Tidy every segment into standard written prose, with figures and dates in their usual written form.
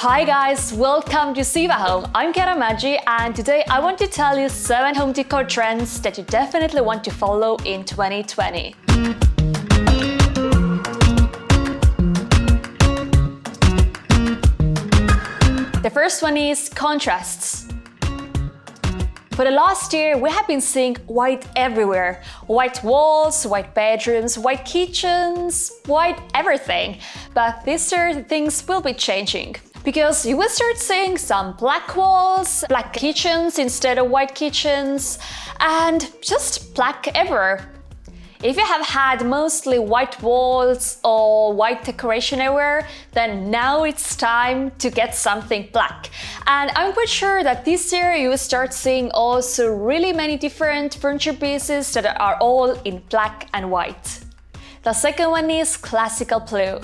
Hi guys, welcome to Ciba Home. I'm Karamaji and today I want to tell you 7 home decor trends that you definitely want to follow in 2020. The first one is contrasts. For the last year, we have been seeing white everywhere. White walls, white bedrooms, white kitchens, white everything. But this year, things will be changing. Because you will start seeing some black walls, black kitchens instead of white kitchens, and just black everywhere. If you have had mostly white walls or white decoration everywhere, then now it's time to get something black. And I'm quite sure that this year you will start seeing also really many different furniture pieces that are all in black and white. The second one is classical blue.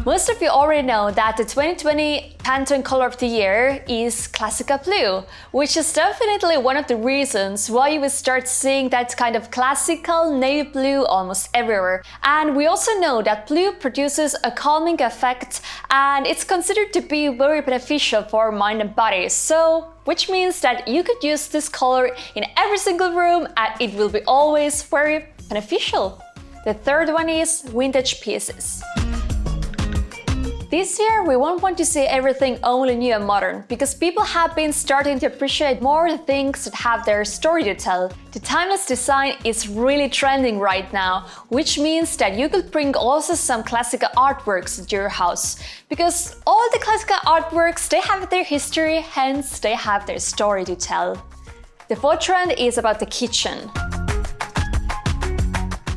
Most of you already know that the 2020 Pantone color of the year is classical blue, which is definitely one of the reasons why you will start seeing that kind of classical navy blue almost everywhere. And we also know that blue produces a calming effect and it's considered to be very beneficial for mind and body. So, which means that you could use this color in every single room and it will be always very beneficial. The third one is vintage pieces. This year, we won't want to see everything only new and modern, because people have been starting to appreciate more the things that have their story to tell. The timeless design is really trending right now, which means that you could bring also some classical artworks into your house. Because all the classical artworks, they have their history, hence they have their story to tell. The fourth trend is about the kitchen.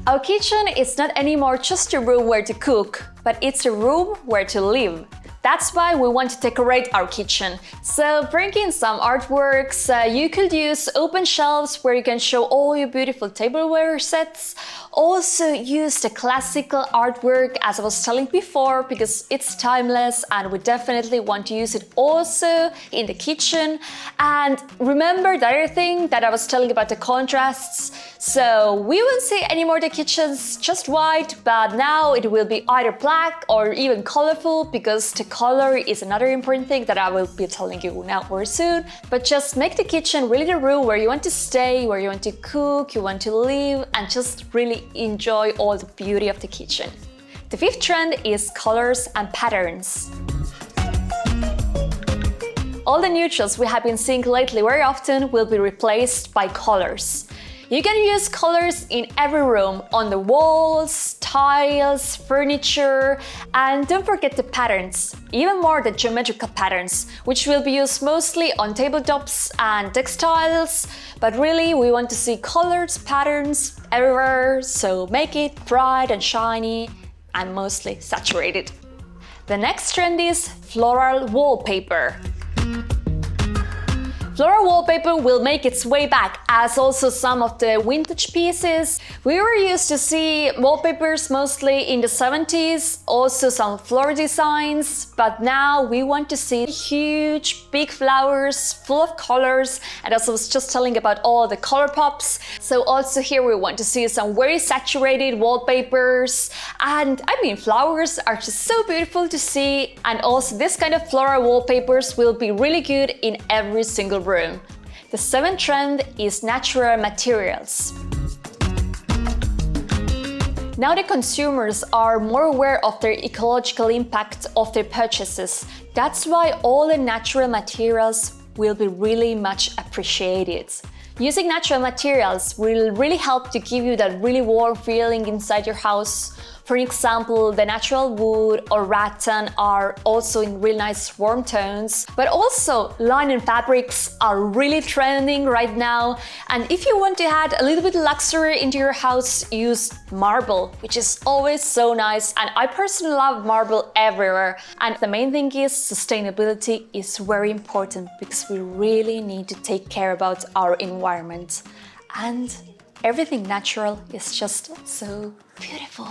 Our kitchen is not anymore just a room where to cook, but it's a room where to live. That's why we want to decorate our kitchen. So bring in some artworks, you could use open shelves where you can show all your beautiful tableware sets. Also use the classical artwork as I was telling before, because it's timeless and we definitely want to use it also in the kitchen. And remember the other thing that I was telling about the contrasts. So we won't see anymore the kitchens just white, but now it will be either black or even colorful, because the color is another important thing that I will be telling you now very soon. But just make the kitchen really the room where you want to stay, where you want to cook, you want to live, and just really enjoy all the beauty of the kitchen. The fifth trend is colors and patterns. All the neutrals we have been seeing lately very often will be replaced by colors. You can use colors in every room, on the walls, tiles, furniture, and don't forget the patterns, even more the geometrical patterns, which will be used mostly on tabletops and textiles, but really we want to see colors, patterns everywhere, so make it bright and shiny and mostly saturated. The next trend is floral wallpaper. Floral wallpaper will make its way back, as also some of the vintage pieces. We were used to see wallpapers mostly in the 70s, also some floral designs, but now we want to see huge, big flowers full of colors, and as I was just telling about all the color pops. So also here we want to see some very saturated wallpapers, and I mean flowers are just so beautiful to see, and also this kind of floral wallpapers will be really good in every single room. The seventh trend is natural materials. Now the consumers are more aware of their ecological impact of their purchases. That's why all the natural materials will be really much appreciated. Using natural materials will really help to give you that really warm feeling inside your house. For example, the natural wood or rattan are also in really nice warm tones, but also linen fabrics are really trending right now. And if you want to add a little bit of luxury into your house, use marble, which is always so nice. And I personally love marble everywhere. And the main thing is sustainability is very important, because we really need to take care about our environment. And everything natural is just so beautiful.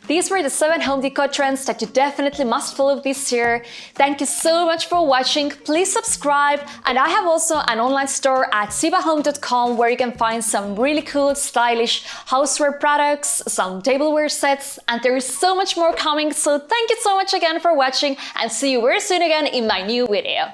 These were the 7 home decor trends that you definitely must follow this year. Thank you so much for watching. Please subscribe. And I have also an online store at cibahome.com where you can find some really cool, stylish houseware products, some tableware sets, and there is so much more coming. So thank you so much again for watching and see you very soon again in my new video.